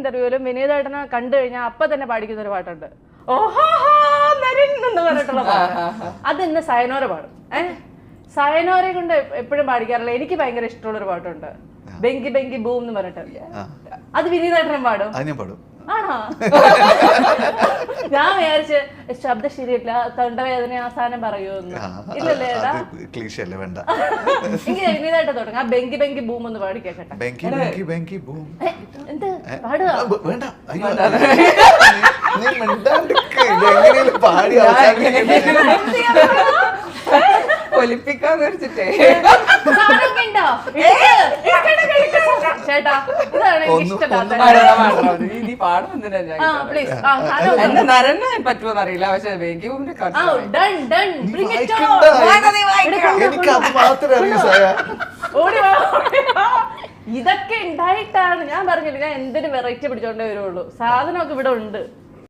ഇന്റർവ്യൂവിലും വിനീതേട്ടനെ കണ്ടു കഴിഞ്ഞാൽ അപ്പൊ തന്നെ പാടിക്കുന്ന ഒരു പാട്ടുണ്ട്, ഓഹോ എന്ന് പറഞ്ഞിട്ടുള്ള പാട്ട്. അത് ഇന്ന് സയനോര പാടും. സയനോരെ കൊണ്ട് എപ്പോഴും പാടിക്കാറില്ല. എനിക്ക് ഭയങ്കര ഇഷ്ടമുള്ളൊരു പാട്ടുണ്ട്, ബെങ്കി ബെങ്കി ബൂം എന്ന് പറഞ്ഞിട്ട്. അത് വിനീതേട്ടനും പാടും. ആണോ? ഞാൻ വിചാരിച്ച് ശബ്ദം ശരിയല്ല, തൊണ്ടവേദന അവസാനം പറയുമെന്ന്. ഇല്ലല്ലേ? എനിക്ക് വിനീതായിട്ട് തുടങ്ങാം. ആ ബെങ്കി ബെങ്കി ബൂം ഒന്ന് പാടി കേക്കട്ടെ. എന്ത് പാടുക? ഒലിപ്പിക്കാന്ന് വെച്ചിട്ടേ ചേട്ടാ, ഇതാണ് എനിക്ക് ഇഷ്ടമില്ലാത്ത. നരനെ പറ്റുമോന്ന് അറിയില്ല, പക്ഷെ ഇതൊക്കെ ഉണ്ടായിട്ടാണ് ഞാൻ പറഞ്ഞില്ല, ഞാൻ എന്തിനു വെറൈറ്റി പിടിച്ചോണ്ടേ വരുള്ളൂ. സാധനമൊക്കെ ഇവിടെ ഉണ്ട്.